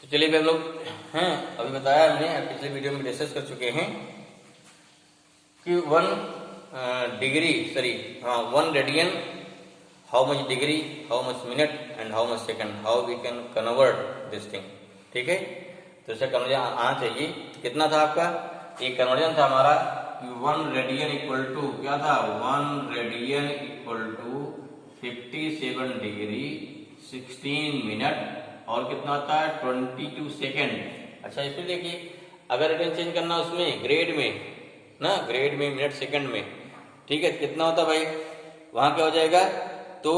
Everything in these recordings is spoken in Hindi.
तो चलिए हम लोग हैं, अभी बताया हमने, पिछले वीडियो में डिस्कस कर चुके हैं कि 1 radian, how much degree, how much minute and how much second, how we can convert this thing. ठीक है, तो इसका कन्वर्जन आना चाहिए। तो कितना था आपका एक कन्वर्जन था हमारा कि 1 रेडियन इक्वल टू क्या था, 1 radian equal to 57 degree 16 minute और कितना होता है 22 सेकेंड। अच्छा इसमें देखिए, अगर रिटर्न चेंज करना उसमें ग्रेड में ना, ग्रेड में मिनट सेकंड में, ठीक है, कितना होता भाई वहां क्या हो जाएगा, तो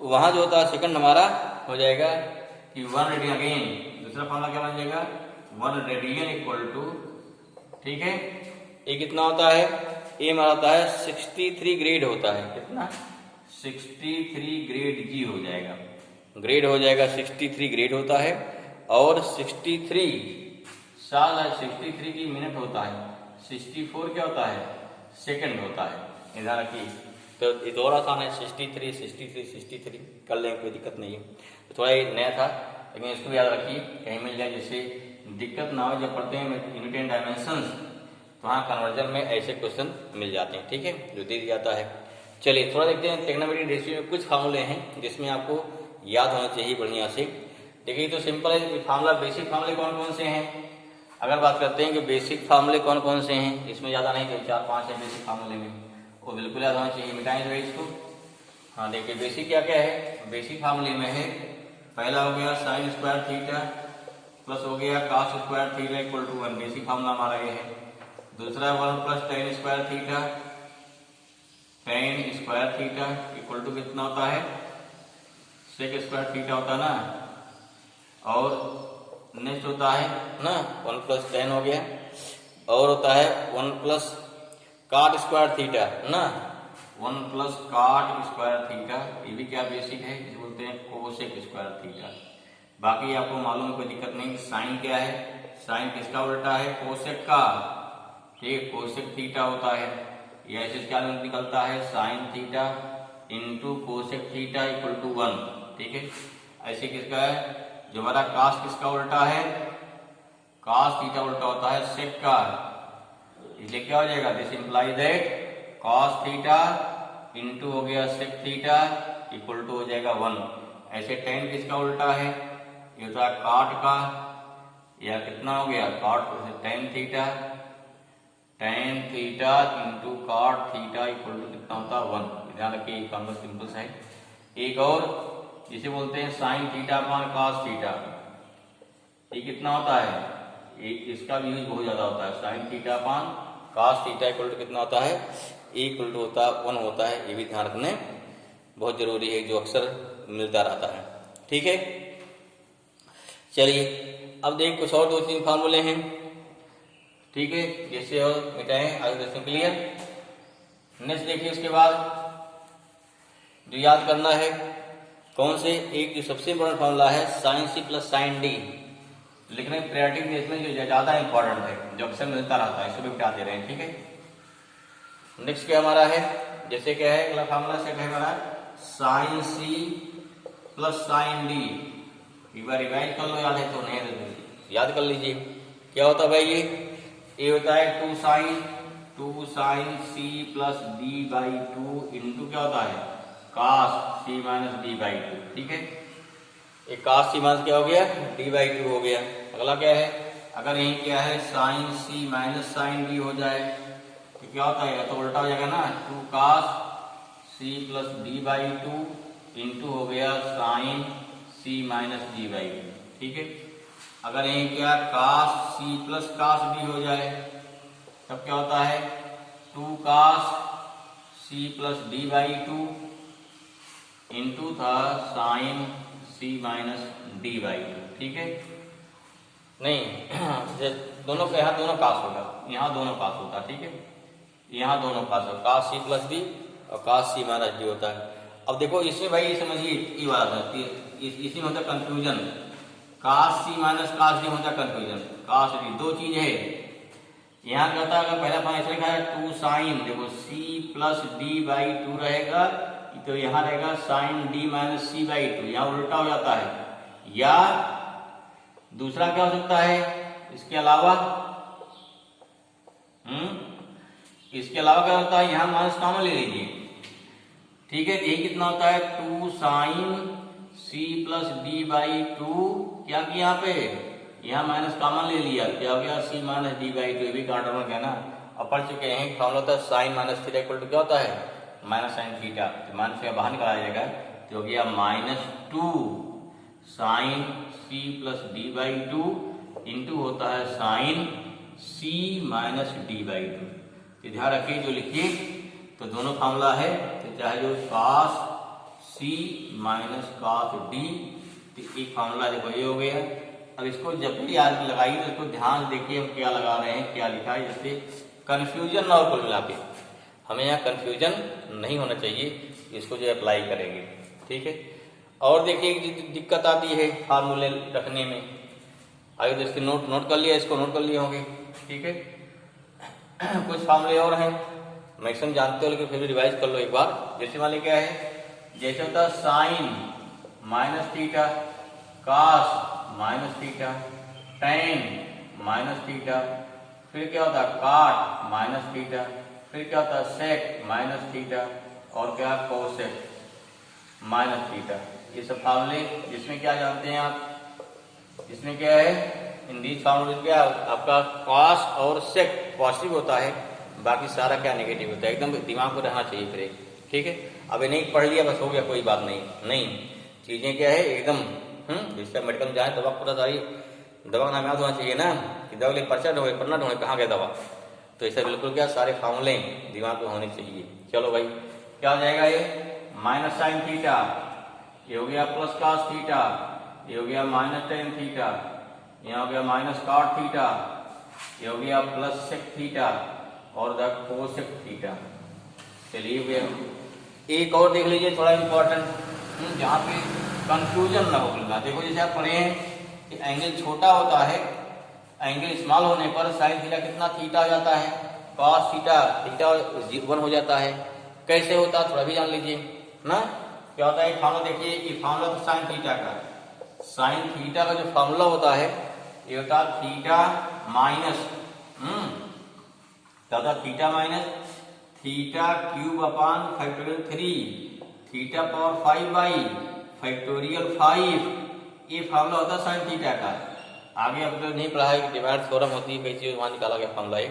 वहां जो होता है सेकंड हमारा हो जाएगा कि 1 रेडियन, अगेन दूसरा फॉर्मूला क्या बन जाएगा 1 रेडियन इक्वल टू, ठीक है, ये कितना होता है, ये हमारा होता है 63 ग्रेड होता है, कितना 63 ग्रेड जी हो जाएगा, ग्रेड हो जाएगा 63 ग्रेड होता है। और 63 साल है, 63 की मिनट होता है, 64 क्या होता है सेकंड होता है, ध्यान रखिए। तो ये तो और आसान है, 63 कर लेंगे, कोई दिक्कत नहीं है। तो थोड़ा ये नया था लेकिन इसको भी याद रखिए, कहीं मिल जाए जिससे दिक्कत ना हो। जब पढ़ते हैं यूनिट एंड डायमेंशंस तो वहाँ कन्वर्जन में ऐसे क्वेश्चन मिल जाते हैं, ठीक है, जो दे दिया जाता है। चलिए थोड़ा देखते हैं ट्रिग्नोमेट्रिक रेशियो में कुछ फार्मूले हैं जिसमें आपको याद होना चाहिए बढ़िया से। देखिए तो सिंपल है फार्मूला, बेसिक फार्मूले कौन कौन से हैं। अगर बात करते हैं कि बेसिक फार्मूले कौन कौन से हैं, इसमें ज़्यादा नहीं तो 4-5 है बेसिक फार्मूले में, वो बिल्कुल याद होना चाहिए। मिटाएंगे भाई इसको। हाँ देखिए बेसिक क्या क्या है, बेसिक फार्मूले में है, पहला हो गया साइन स्क्वायर थीटा प्लस हो गया cos square theta equal to 1, basic formula हमारा ये है। दूसरा 1 plus tan square theta, tan square theta equal to कितना होता है सेक स्क्वायर थीटा होता है ना। और नेक्स्ट होता है ना 1 प्लस टेन हो गया, और होता है 1 प्लस काट स्क्वायर थीटा ना, 1 प्लस काट स्क्वायर थीटा, ये भी क्या बेसिक है, इसे बोलते हैं कोसेक स्क्वायर थीटा। बाकी आपको मालूम है, कोई दिक्कत नहीं। साइन क्या है, साइन किसका उल्टा है कोसेक का, ठीक, कोसेक थीटा होता है। या ऐसे क्या निकलता है sine theta into cosec theta equal to 1, ठीक है। ऐसे किसका है, जो हमारा कास किसका उल्टा है, कास थीटा उल्टा होता है सेक का, इसलिए क्या हो जाएगा, this imply that cos theta into हो गया सेक थीटा इक्वल टू हो जाएगा 1। ऐसे टेन किसका उल्टा है, ये होता है काट का, या कितना हो गया काट tan theta, tan theta into काट थीटा इक्वल टू कितना होता है 1। ध्यान रखिए फॉर्मूला सिंपल सा है। एक और जिसे बोलते हैं sign theta upon cos theta, ये कितना होता है, इसका भी यूज बहुत ज्यादा होता है, sine theta upon cos theta equal to कितना होता है, इक्वल टू होता है 1 होता है। ये भी ध्यान रखने बहुत जरूरी है, जो अक्सर मिलता रहता है, ठीक है। चलिए अब देख कुछ और 2-3 फार्मूले हैं, ठीक है, जैसे और मिटाएं आगे क्वेश्चन क्लियर। नेक्स्ट देखिए उसके बाद जो याद करना है कौन से, एक जो सबसे इंपॉर्टेंट फार्मूला है sine C plus sine D, लिखने प्रायोरिटी केस में जो ज्यादा इंपॉर्टेंट है, जो अक्सर मिलता रहता है, इसे भी मिटा दे रहे हैं, ठीक है। नेक्स्ट क्या हमारा है, जैसे क्या है अगला फार्मूला सेट है हमारा sine C plus sine D. एक बार रिवाइज कर लो, याद है तो, नहीं याद कर लीजिए क्या होता है भाई, ये होता है 2 sine C plus D by 2 into क्या होता है cos C minus D by 2, ठीक है। एक कास सी माइनस क्या हो गया डी बाई 2 हो गया। अगला क्या है, अगर यही क्या है sine C minus sign D हो जाए तो क्या होता है, तो उल्टा हो जाएगा ना, 2 cos C plus D by 2 into हो गया sine C minus D by 2, ठीक है। अगर यही क्या कास सी प्लस कास डी हो जाए तब क्या होता है 2 cos C plus D by 2 into था sine C minus D by 2, ठीक है। नहीं दोनों का, यहाँ दोनों कास होगा, यहाँ दोनों कास होता है, ठीक है, यहाँ दोनों कास होगा, कास सी प्लस डी और कास सी माइनस डी होता है। अब देखो इसमें भाई समझिए ये बात है, इसी में होता है कंफ्यूजन, कास सी माइनस कास डी होता है कंफ्यूजन, कास डी दो चीज है। यहाँ क्या होता है, अगर पहला पाँच लिखा है 2 साइन, देखो सी प्लस डी बाई 2 रहेगा, तो यहाँ रहेगा sine D minus C by 2, यहाँ उल्टा हो जाता है, या दूसरा क्या हो सकता है इसके अलावा? इसके अलावा क्या होता है, यहाँ माइनस कॉमन ले लीजिए, ठीक है। ये कितना होता है 2 sine c plus D by two, क्या किया यहाँ पे, यहाँ माइनस कॉमन ले लिया, क्या हो गया c minus D by to, ये भी कार्ड में गया ना। अब पढ़ चुके हैं फॉर्मूला होता है sine minus theta equal to क्या होता है माइनस साइन थीटा, तो माइनस का बाहर निकाला जाएगा तो हो गया -2 sine c plus D by two into होता है sine c minus D by two. तो ध्यान रखिए जो लिखिए तो दोनों फॉर्मूला है, तो चाहे जो cos c minus cos d, तो एक फॉर्मूला देखो ये हो गया। अब इसको जब भी याद लगाइए तो इसको ध्यान से देखिए हम क्या लगा रहे हैं, क्या लिखा है, जिससे कंफ्यूजन ना हो कुल मिला के। हमें यहाँ कंफ्यूजन नहीं होना चाहिए, इसको जो अप्लाई करेंगे, ठीक है। और देखिए एक दिक्कत आती है फार्मूले रखने में, आगे तो इसके नोट कर लिया, इसको नोट कर लिए होंगे, ठीक है। कुछ फार्मूले और हैं मैक्सिमम जानते हो, लेकिन फिर भी रिवाइज कर लो एक बार। जैसे मान ली क्या है, जैसे होता है sine minus theta, cos minus theta, tan minus theta, फिर क्या होता है काट माइनस थीटा, फिर क्या होता है सेक माइनस थीटा, और क्या कोसेक माइनस थीटा। ये सब फार्मूले जिसमें क्या जानते हैं आप, इसमें क्या है इन दीज फार्मूले क्या आपका कॉस और सेक पॉजिटिव होता है, बाकी सारा क्या नेगेटिव होता है। एकदम दिमाग में रहना चाहिए फिर, ठीक है। अब ये नहीं पढ़ लिया बस हो गया कोई बात नहीं, नहीं चीजें क्या है एकदम जिसका मेडिकल जाए दवा पूरा सारी दवा का नाम याद होना चाहिए ना, कि दवा के लिए पर्चा ढूंढे पढ़ना ढूंढे कहाँ गया दवा, तो ऐसा बिल्कुल क्या सारे फार्मूले दिमाग में होने चाहिए। चलो भाई क्या हो जाएगा, ये माइनस साइन थीटा, ये हो गया प्लस कॉस थीटा, ये हो गया माइनस टेन थीटा, यहाँ हो गया माइनस कॉट थीटा, ये हो गया प्लस सेक थीटा और द कोसेक थीटा। चलिए भैया एक और देख लीजिए थोड़ा इंपॉर्टेंट, जहाँ पे कंफ्यूजन ना हो मिलना। देखो जैसे आप पढ़े हैं कि एंगल छोटा होता है, एंगल स्मॉल होने पर साइन थीटा कितना थीटा आ जाता है, कॉस थीटा थीटा 1 हो जाता है। कैसे होता है थोड़ा भी जान लीजिए ना। क्या होता है फॉर्मूला देखिए, ये फॉर्मूला तो साइन थीटा का, साइन थीटा का जो फॉर्मूला होता है ये होता है थीटा माइनस क्या होता है theta minus theta cube upon factorial 3 theta power 5 by factorial 5, ये फॉर्मूला होता है साइन थीटा का। आगे अब तो नहीं पढ़ा है कि डिवाइड थ्योरम होती है, कई चीज वहां निकाला गया फॉर्मूला है,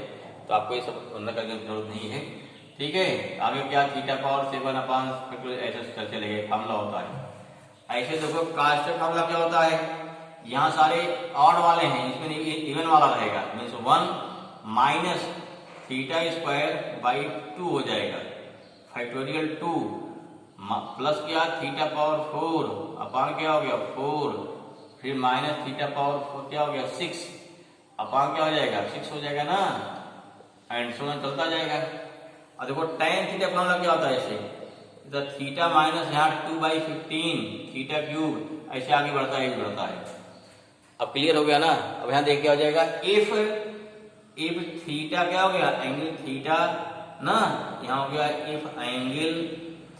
तो आपको ये सब करने की जरूरत नहीं है, ठीक है। आगे क्या थीटा पावर 7 अपान फैक्टोरियल ऐसे चलेगा फॉर्मूला होता है। ऐसे देखो कास्टर फॉर्मूला क्या होता है, यहाँ सारे ऑड वाले हैं, इसमें इवन वाला रहेगा, means 1 minus theta square by 2 हो जाएगा फैक्टोरियल 2 प्लस क्या थीटा पावर 4 अपान क्या हो गया 4, फिर माइनस थीटा पावर 4 क्या हो गया 6 अपान क्या हो जाएगा 6 हो जाएगा ना, एंड सो ऑन चलता जाएगा। और देखो टेन थीटा फॉर्मूला क्या होता है, ऐसे थीटा माइनस यहाँ 2/15 थीटा क्यूब, ऐसे आगे बढ़ता है। अब क्लियर हो गया ना। अब यहाँ देख क्या हो जाएगा, इफ थीटा क्या हो गया एंगल थीटा ना, यहाँ हो गया if angle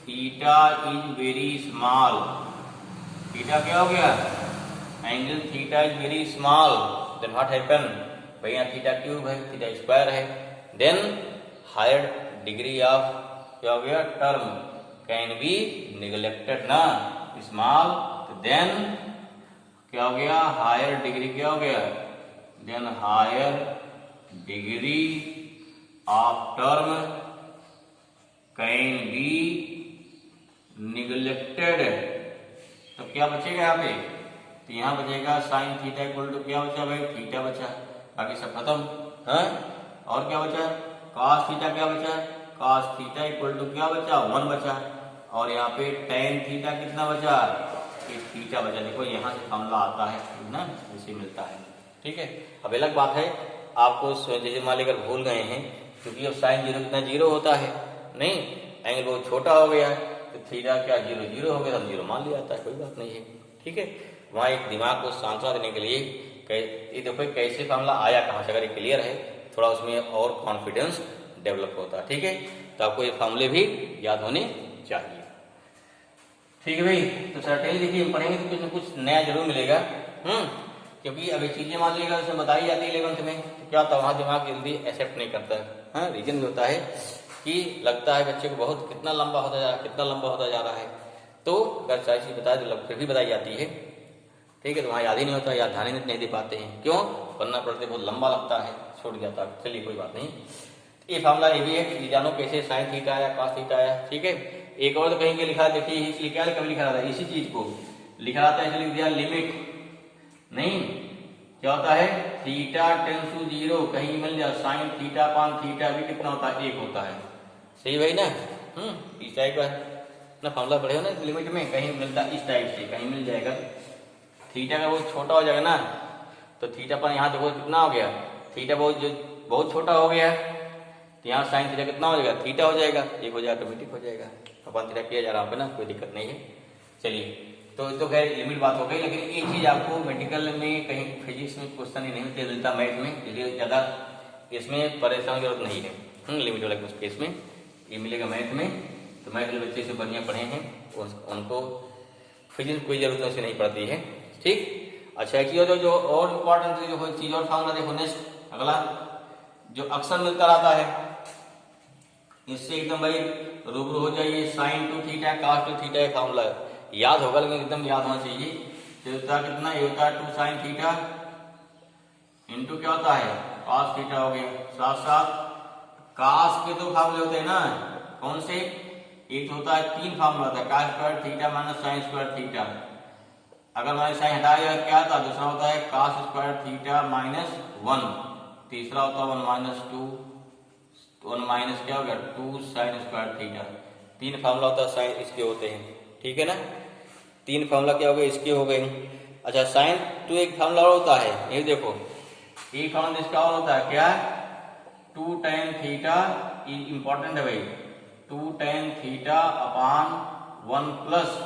theta is very small, theta क्या हो गया angle theta is very small, then what happen, भाई यहाँ थीटा क्यूब है थीटा स्क्वायर है, देन हायर डिग्री ऑफ क्या हो गया टर्म कैन बी निगलेक्टेड ना, स्मॉल, देन क्या हो गया हायर डिग्री क्या हो गया, then higher degree of term can be neglected. तो क्या बचेगा यहाँ पे, तो यहाँ बचेगा साइन थीटा इक्वल टू क्या बचा भाई थीटा बचा, बाकी सब खत्म है। और क्या बचा कॉस थीटा, क्या बचा कॉस थीटा इक्वल टू क्या बचा 1 बचा, और यहाँ पे टेन थीटा कितना बचा थीटा बचा। देखो यहाँ से फॉर्मूला आता है ना, इसे मिलता है, ठीक है। अब अलग बात है आपको जैसे मान लेकर भूल गए हैं, क्योंकि अब साइन 0 कितना 0 होता है, नहीं एंगल बहुत छोटा हो गया है, तो थीटा क्या 0 हो गया, तो 0 मान लिया जाता है, कोई बात नहीं है, ठीक है। वहाँ एक दिमाग को सांत्वना देने के लिए ये देखो कैसे फॉर्मूला आया कहाँ से, अगर ये क्लियर है थोड़ा उसमें और कॉन्फिडेंस डेवलप होता है, ठीक है। तो आपको ये फॉर्मूले भी याद होने चाहिए, ठीक है भाई। तो सर्टेनली देखिए हम पढ़ेंगे तो कुछ न कुछ नया जरूर मिलेगा। क्योंकि अभी चीजें मान लीजिएगा उसमें बताई जाती है 11th में, तो क्या होता है वहाँ दिमाग जल्दी एक्सेप्ट नहीं करता है। हाँ, रीजन भी होता है कि लगता है बच्चे को बहुत कितना लंबा होता जा रहा है, कितना लंबा होता जा रहा है। तो अगर सारी चीज बताए तो फिर भी बताई जाती है, ठीक है, तो वहाँ याद ही नहीं होता, याद ध्यान नहीं दे पाते हैं। क्यों? पढ़ना पढ़ते बहुत लंबा लगता है, छूट जाता है। चलिए कोई बात नहीं। ये फार्मूला ये भी है कि जानो कैसे साइन थीटा आया, कॉस थीटा आया, ठीक है। एक और तो कहीं के लिखा, देखिए इसलिए क्या कभी लिखा रहता है, इसी चीज को लिखा रहता है, इसलिए लिख दिया लिमिट नहीं, क्या होता है थीटा टेंस टू 0, कहीं मिल जाए साइन थीटा अपान थीटा भी कितना होता है, 1 होता है। सही भाई ना? इस टाइप का ना फार्मूला पढ़े हो ना लिमिट में, कहीं मिलता इस टाइप से, कहीं मिल जाएगा। थीटा का बहुत छोटा हो जाएगा ना, तो थीटा पर यहाँ देखो कितना हो गया, थीटा बहुत छोटा हो गया, तो यहाँ साइन थीटा कितना हो जाएगा, थीटा हो जाएगा, 1 हो जाएगा, ऑटोमेटिक हो जाएगा। अपन थीटा किया जा रहा है ना, कोई दिक्कत नहीं है। चलिए तो खैर लिमिट बात हो गई, लेकिन ये चीज आपको मेडिकल में कहीं फिजिक्स में क्वेश्चन ही नहीं मिलता, मैथ में, इसलिए ज्यादा इसमें परेशान की जरूरत नहीं है। लिमिट वाला केस में ये मिलेगा मैथ में, तो मैथ वाले बच्चे से बढ़िया पढ़े हैं, उनको फिजिक्स कोई जरूरत से नहीं पड़ती है, ठीक। अच्छा एक चीज जो और इम्पोर्टेंट जो चीज और फार्मूला देखो नेक्स्ट अगला जो अक्सर मिलता रहता है, इससे एकदम भाई रूबरू हो जाइए। Sign to theta cos two theta formula याद होगा, लेकिन एकदम याद होना चाहिए। तो होता कितना, ये होता है 2 साइन थीटा इंटू क्या होता है कॉस थीटा हो गया। साथ साथ कॉस के 2 फार्मूले होते हैं ना, कौन से, एक होता है 3 फार्मूला होता है, cos square theta minus sine square theta. अगर मैंने साइन हटा दिया क्या था, दूसरा होता है कॉस स्क्वायर थीटा माइनस 1, तीसरा होता है 1 माइनस 2, 1 माइनस क्या हो गया 2 साइन स्क्वायर थीटा। 3 फार्मूला होता है साइन इसके होते हैं, ठीक है ना। 3 फार्मूला क्या हो गए, इसके हो गए। अच्छा साइन टू एक फार्मूला और होता है, ये देखो एक फार्मूला इसका और होता है क्या, 2 tan थीटा, इंपॉर्टेंट है भाई, 2 tan थीटा अपान 1 प्लस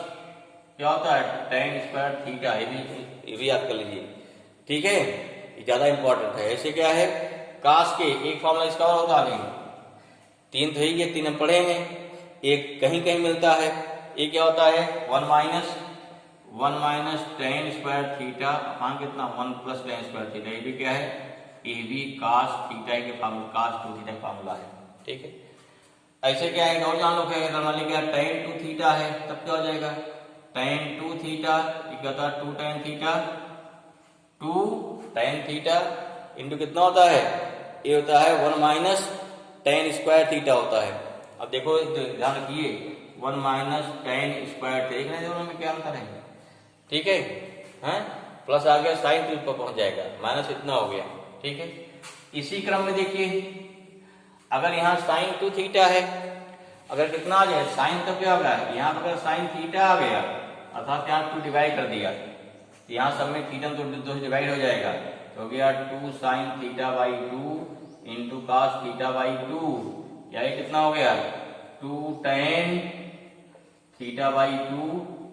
क्या होता है tan स्क्वायर थीटा। ये भी याद कर लीजिए, ठीक है, ये ज्यादा इंपॉर्टेंट है। ऐसे क्या है काश के एक फार्मूला इसका और होता है, 3 तो ही है, 3 हम पढ़े हैं, एक कहीं कहीं मिलता है। ये क्या होता है 1 minus tan square theta upon कितना 1 प्लस tan स्क्वायर थीटा। ये भी क्या है, ये भी cos थीटा के फार्मूला, cos 2 थीटा फार्मूला है, ठीक है। ऐसे क्या है और जान लो क्या, मान लीजिए tan 2 थीटा है, तब क्या हो जाएगा tan 2 थीटा, ये क्या होता है 2 tan theta, 2 tan theta into कितना होता है, ये होता है 1 माइनस tan स्क्वायर थीटा होता है। अब देखो ध्यान रखिए 1 माइनस tan स्क्वायर, देख रहे हैं दोनों में क्या अंतर है, ठीक है, हैं प्लस आ गया साइन टू पर पहुंच जाएगा, माइनस इतना हो गया, ठीक है। इसी क्रम में देखिए अगर यहाँ साइन 2 थीटा है, अगर कितना आ जाए साइन, तो क्या होगा यहाँ पर अगर साइन थीटा आ गया अर्थात यहाँ 2 डिवाइड कर दिया, यहाँ सब में थीटा तो 2 से डिवाइड हो जाएगा, तो हो गया 2 sine theta by 2 into cos theta by 2, या ये कितना हो गया 2 tan theta by 2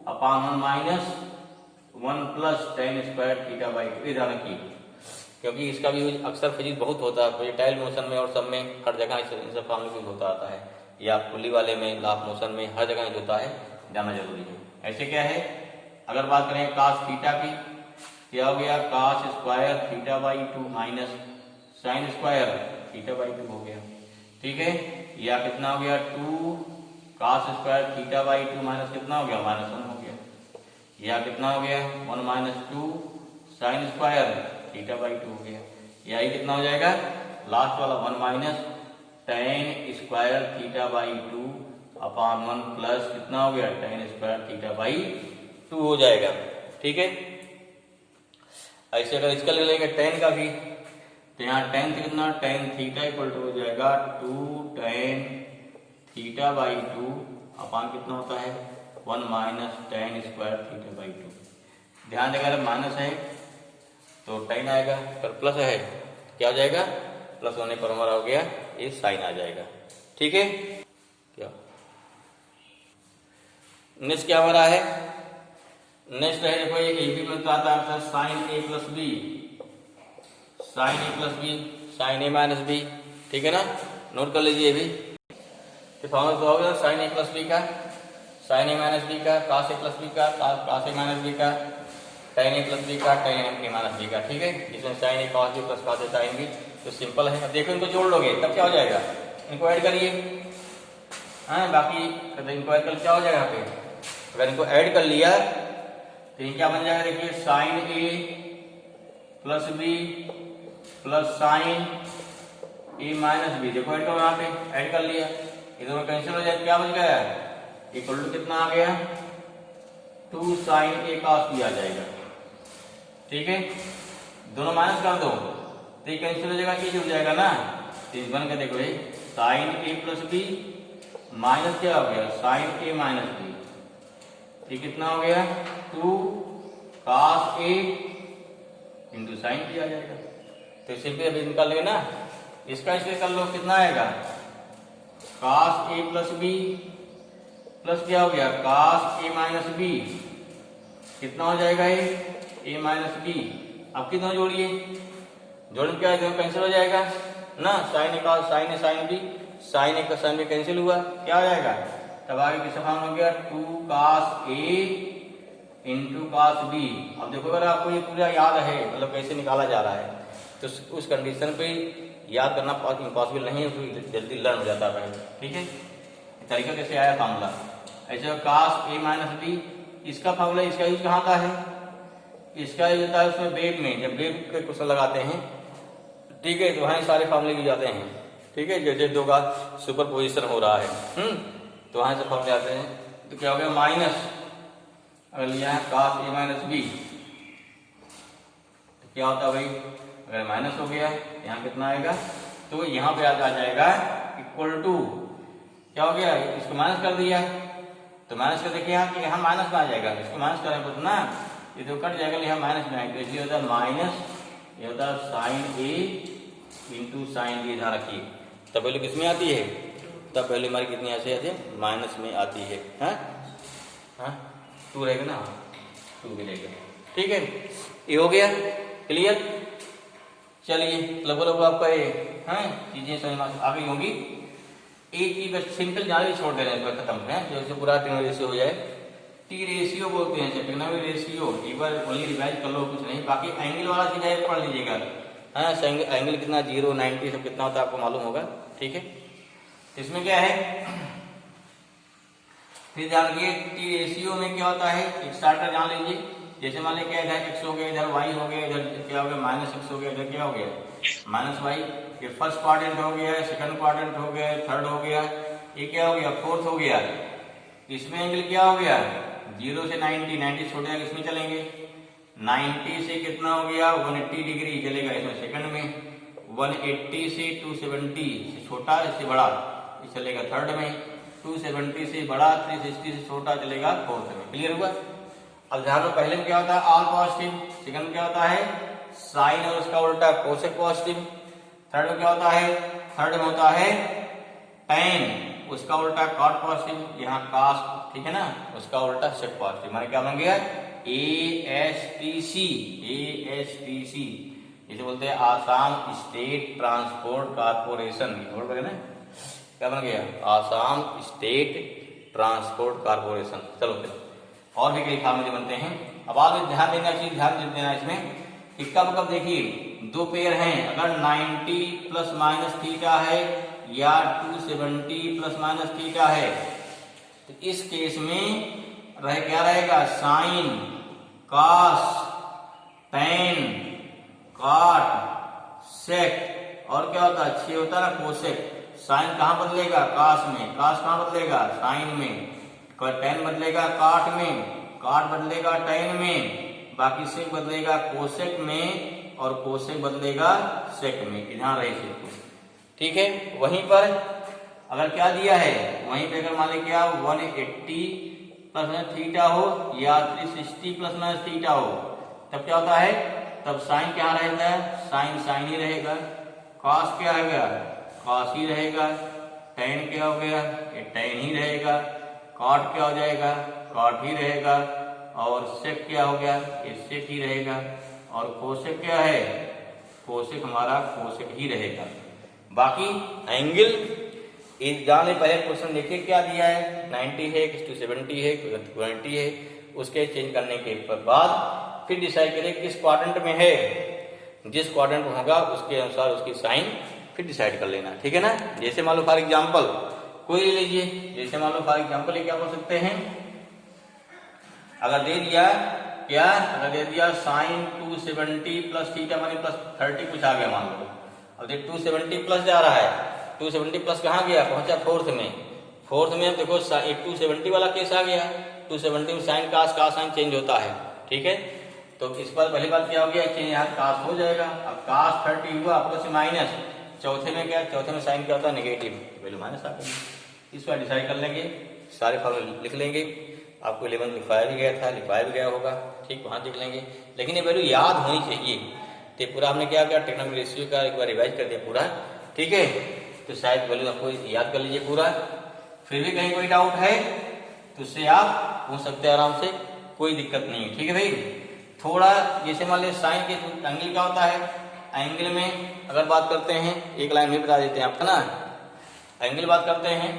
upon 1 minus 1 plus tan square theta by 2। ध्यान रखिए क्योंकि इसका भी यूज अक्सर फिजिक्स बहुत होता है, प्रोजेक्टाइल मोशन में और सब में, हर जगह इन सब फार्मूले यूज होता आता है, या पुली वाले में, लाफ मोशन में, हर जगह यूज होता है, जानना जरूरी है। ऐसे क्या है अगर बात करें cos थीटा की, क्या हो गया cos square theta by 2 minus sine square theta by 2 हो गया, ठीक है। या कितना हो गया 2 cos square theta by 2 minus कितना हो गया माइनस 1 हो गया, या कितना हो गया 1 minus 2 sine square theta by 2 हो गया, या ये कितना हो जाएगा लास्ट वाला 1 minus tan square theta by 2 upon 1 plus कितना हो गया tan स्क्वायर थीटा बाई 2 हो जाएगा, ठीक है। ऐसे अगर इसका ले लेंगे tan का भी, तो यहाँ tan कितना tan थीटा इक्वल टू हो जाएगा 2 tan थीटा बाई 2 अपान कितना होता है 1 minus tan square theta by 2। ध्यान देगा अगर माइनस है तो tan आएगा, पर प्लस है क्या हो जाएगा, प्लस होने पर हमारा हो गया ये साइन आ जाएगा, ठीक है। क्या नेक्स्ट क्या हमारा है, नेक्स्ट है देखो ये भी मिलता था साइन ए प्लस बी, साइन ए प्लस बी, साइन ए माइनस बी, ठीक है ना, नोट कर लीजिए भी। तो फॉर्मूला तो हो गया साइन ए प्लस बी का, साइन ए माइनस बी का, कॉस ए प्लस बी का, कॉस ए माइनस बी का, tan a प्लस बी का tan a माइनस बी का, ठीक है, जिसमें sin a cos b plus cos a sin b, तो सिंपल है। अब देखो इनको जोड़ लोगे तब क्या हो जाएगा, इनको ऐड करिए, हाँ बाकी इनको ऐड कर क्या हो जाएगा यहाँ पे, अगर इनको ऐड कर लिया तो ये क्या बन जाएगा, देखिए sin a plus B plus sin a minus B, देखो ऐड करो यहाँ पे, ऐड कर लिया, ये दोनों कैंसिल हो जाए, क्या बच गया, इक्वल टू कितना आ गया, 2 sin a cos b आ जाएगा, ठीक है, दोनों माइनस कर दो तो ये कैंसिल हो जाएगा, ये जुड़ जाएगा ना, तो इस बन के देखो ये sin a plus B minus क्या हो गया, sin a माइनस बी, ये कितना हो गया, 2 cos a into sin b आ जाएगा। तो इसे भी अभी निकाल लेंगे ना, इसका इसलिए कर लो, कितना आएगा, cos a plus B plus क्या हो गया, cos a माइनस बी, कितना हो जाएगा ये a माइनस बी। अब कितना जोड़िए, जोड़ने क्या है, कैंसिल हो जाएगा ना, sin a cos sin a sin b, sin a का sin b कैंसिल हुआ, क्या हो जाएगा, तब आगे किसका फॉर्म हो गया, 2 cos a into cos b। अब देखो अगर आपको ये पूरा याद है, मतलब कैसे निकाला जा रहा है, तो उस कंडीशन पे याद करना इम्पॉसिबल नहीं है, तो जल्दी लर्न हो जाता है, ठीक है। तरीका कैसे आया फार्मूला, ऐसे cos a माइनस बी, इसका फार्मूला, इसका यूज कहाँ का है, इसका यूज होता है उसमें वेब में, जब वेब के क्वेश्चन लगाते हैं, ठीक है, तो वहाँ सारे फार्मूले भी जाते हैं, ठीक है, जैसे दो का सुपर पोजिशन हो रहा है, तो वहाँ से फार्मूले आते हैं, तो क्या हो गया, माइनस, अगर लिया है cos a माइनस बी, तो क्या होता है भाई, अगर माइनस हो गया यहाँ कितना आएगा, तो यहाँ पे आ जाएगा इक्वल टू, क्या हो गया, इसको माइनस कर दिया, तो माइनस कर देखिए यहाँ कि यहाँ माइनस में आ जाएगा, इसको माइनस करें तो ना ये तो कट जाएगा, यहाँ माइनस में आएगा, इसलिए होता है माइनस, ये होता है sin a into sine B, ध्यान रखिए, तब वैल्यू किस में आती है, तब वैल्यू हमारी कितनी ऐसे आती है, माइनस में आती है, हाँ 2 रहेगा ना, 2 मिलेगा, ठीक है, ये हो गया क्लियर। चलिए लगभग आपका ये चीजें समझ में आ गई होंगी, एक चीज बस सिंपल जाने छोड़ दे रहे हैं, खत्म है, जैसे पूरा ट्रिग्नोमेट्री रेशियो हो जाए, टी रेशियो बोलते हैं, ट्रिग्नोमेट्री रेशियो, एक बार ओनली रिवाइज कर लो, कुछ नहीं, बाकी एंगल वाला चीज है पढ़ लीजिएगा, एंगल कितना 0 90 सब कितना होता है आपको मालूम होगा, ठीक है। इसमें क्या है, फिर जान लीजिए टी रेशियो में क्या होता है, एक स्टार्टर जान लीजिए, जैसे मान लीजिए क्या इधर x हो गया, इधर y हो गया, इधर क्या हो गया -x हो गया, इधर क्या हो गया -y, ये फर्स्ट क्वाड्रेंट हो गया, सेकंड क्वाड्रेंट हो गया, थर्ड हो गया, ये क्या हो गया फोर्थ हो गया, इसमें एंगल क्या हो गया 0 से 90, 90 छोड़ जाएगा, इसमें चलेंगे 90 से कितना हो गया 180 डिग्री चलेगा इसमें सेकंड में, 180 से 270 से छोटा इससे बड़ा ये चलेगा थर्ड में, 270 से बड़ा 360 से छोटा चलेगा फोर्थ में, क्लियर हुआ। अब ध्यान दो पहले में क्या होता है ऑल पॉजिटिव, सेकंड में क्या होता है साइन और उसका उल्टा कोसेक पॉजिटिव, थर्ड में क्या होता है, थर्ड में होता है tan उसका उल्टा कॉट पॉजिटिव, यहाँ cos, ठीक है ना, उसका उल्टा सेक पॉजिटिव, माने क्या बन गया ASTC, ASTC इसे बोलते हैं आसाम स्टेट ट्रांसपोर्ट कारपोरेशन, ना क्या बन गया आसाम स्टेट ट्रांसपोर्ट कारपोरेशन। चलो फिर और भी कई फार्मूले बनते हैं। अब आप ध्यान देना चाहिए, ध्यान देना इसमें कि कब देखिए दो पेयर हैं, अगर 90 प्लस माइनस थीटा है या 270 प्लस माइनस थीटा है, तो इस केस में क्या रहेगा sine cos tan cot sec, और क्या होता है 6 होता है ना कोसेक, साइन कहाँ बदलेगा कॉस में, कॉस कहाँ बदलेगा साइन में, tan बदलेगा कॉट में, कॉट बदलेगा tan में, बाकी सेक बदलेगा कोसेक में, और कोसेक बदलेगा सेक में, ध्यान रहे, ठीक है। वहीं पर अगर क्या दिया है, वहीं पे अगर मान लीजिए क्या 180 प्लस माइनस थीटा हो या 360 प्लस माइनस थीटा हो, तब क्या होता है, तब साइन क्या रहता है, साइन साइन ही रहेगा, कॉस क्या रहेगा कॉस ही रहेगा, tan क्या हो गया ये tan ही रहेगा, कॉट क्या हो जाएगा कॉट ही रहेगा, और सेक क्या हो गया ये सेक ही रहेगा, और कोसेक क्या है कोसेक हमारा कोसेक ही रहेगा। बाकी एंगल इस जाने पहले क्वेश्चन देखिए क्या दिया है, 90 है 270 है 120 है, उसके चेंज करने के बाद फिर डिसाइड करें किस क्वाड्रेंट में है, जिस क्वाड्रेंट में होगा उसके अनुसार उसकी साइन फिर डिसाइड कर लेना, ठीक है ना। जैसे मान लो फॉर एग्जाम्पल कोई ले लीजिए, जैसे मान लो फॉर एग्जाम्पल ये क्या बोल सकते हैं, अगर दे दिया क्या, अगर दे दिया साइन 270 प्लस थीटा माने प्लस 30 कुछ आ गया मान लो, अब देख 270 प्लस जा रहा है, 270 प्लस कहाँ गया, पहुंचा फोर्थ में, फोर्थ में अब देखो 270 वाला केस आ गया, 270 में साइन कास साइन चेंज होता है, ठीक है। तो इस पर पहली बात क्या हो गया, चेंज यहाँ कास हो जाएगा, अब कास 30 हुआ प्लस माइनस, चौथे में क्या, चौथे में साइन क्या होता है नेगेटिव, वैल्यू माइनस आ गई। इस पर डिसाइड कर लेंगे, सारे फॉर्मूले लिख लेंगे, आपको 11 लिखवाया भी गया था, लिखवाया भी गया होगा, ठीक, वहां देख लेंगे, लेकिन ये वैल्यू याद होनी चाहिए। तो पूरा हमने क्या किया, ट्रिग्नोमेट्रिक रेशियो का एक बार रिवाइज कर दिया पूरा, ठीक है। तो शायद वैल्यू आपको याद कर लीजिए पूरा, फिर भी कहीं कोई डाउट है तो उससे आप पूछ सकते हैं आराम से, कोई दिक्कत नहीं है, ठीक है भाई। थोड़ा जैसे मान लीजिए साइन के एंगल क्या होता है, एंगल में अगर बात करते हैं एक लाइन में बता देते हैं आपका ना, एंगल बात करते हैं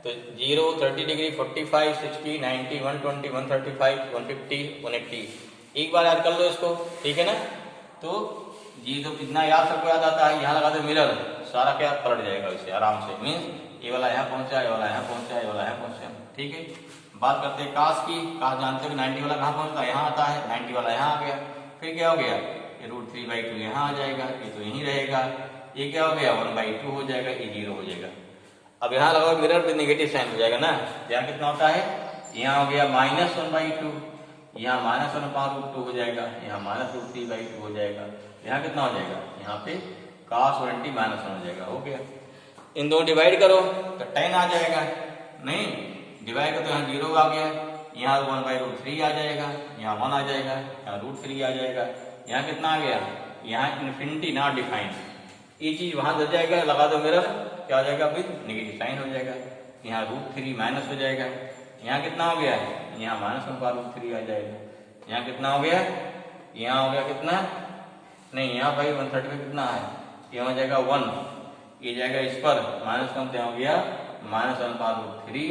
तो 0, 30 डिग्री, 45, 60, 90, 120, 135, 150, 180, एक बार याद कर लो इसको, ठीक है ना। तो जी तो कितना याद सबको याद आता है, यहाँ लगा दो मिरर, सारा क्या पलट जाएगा इससे आराम से, मीन्स ये वाला यहाँ पहुंचा, ये वाला यहाँ पहुंचा, ये वाला यहाँ पहुंचा, ठीक है। बात करते हैं कास की, कास जानते हो 90 वाला कहाँ पहुंचता है, यहाँ आता है, 90 वाला यहाँ आ गया, फिर क्या हो गया, ये √3/2 यहाँ आ जाएगा, ये तो यहीं रहेगा, ये क्या हो गया 1/2 हो जाएगा, ये 0 हो जाएगा। अब यहाँ लगाओ मिरर पे नेगेटिव साइन हो जाएगा ना, यहाँ कितना होता है, यहाँ हो गया -1/2, यहाँ -1/√2 हो जाएगा, यहाँ -√3/2 हो जाएगा, यहाँ कितना हो जाएगा, यहाँ पे cos 20 -1 हो जाएगा, हो गया। इन दोनों डिवाइड करो तो 10 आ जाएगा, नहीं डिवाइड करो तो यहाँ 0 आ गया, यहाँ 1/√3 आ जाएगा, यहाँ 1 आ जाएगा, यहाँ √3 आ जाएगा, यहाँ कितना आ गया, यहाँ इन्फिनिटी नॉट डिफाइंड, ये चीज वहां दे जाएगा, लगा दो मिरर, क्या हो जाएगा फिर नेगेटिव साइन हो जाएगा, यहाँ √3 माइनस हो जाएगा, यहाँ कितना हो गया, यहाँ -1/√3 आ जाएगा, यहाँ कितना हो गया, यहाँ हो गया कितना, नहीं यहाँ भाई 130 में कितना है, यहाँ हो जाएगा 1, ये जाएगा इस पर -1 हो गया -1/√3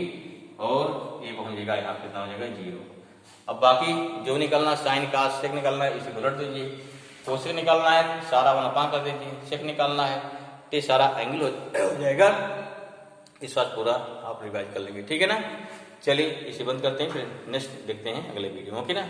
और ये पहुंच जाएगा यहाँ कितना हो जाएगा 0। अब बाकी जो निकलना साइन का सेक निकलना है इसे उलट दीजिए, कोसेक निकालना है सारा 1/2 कर दीजिए, सेक निकालना है तो सारा एंगल हो जाएगा। इस बात पूरा आप रिवाइज कर लेंगे, ठीक है ना। चलिए इसे बंद करते हैं, फिर नेक्स्ट देखते हैं अगले वीडियो में, ओके ना।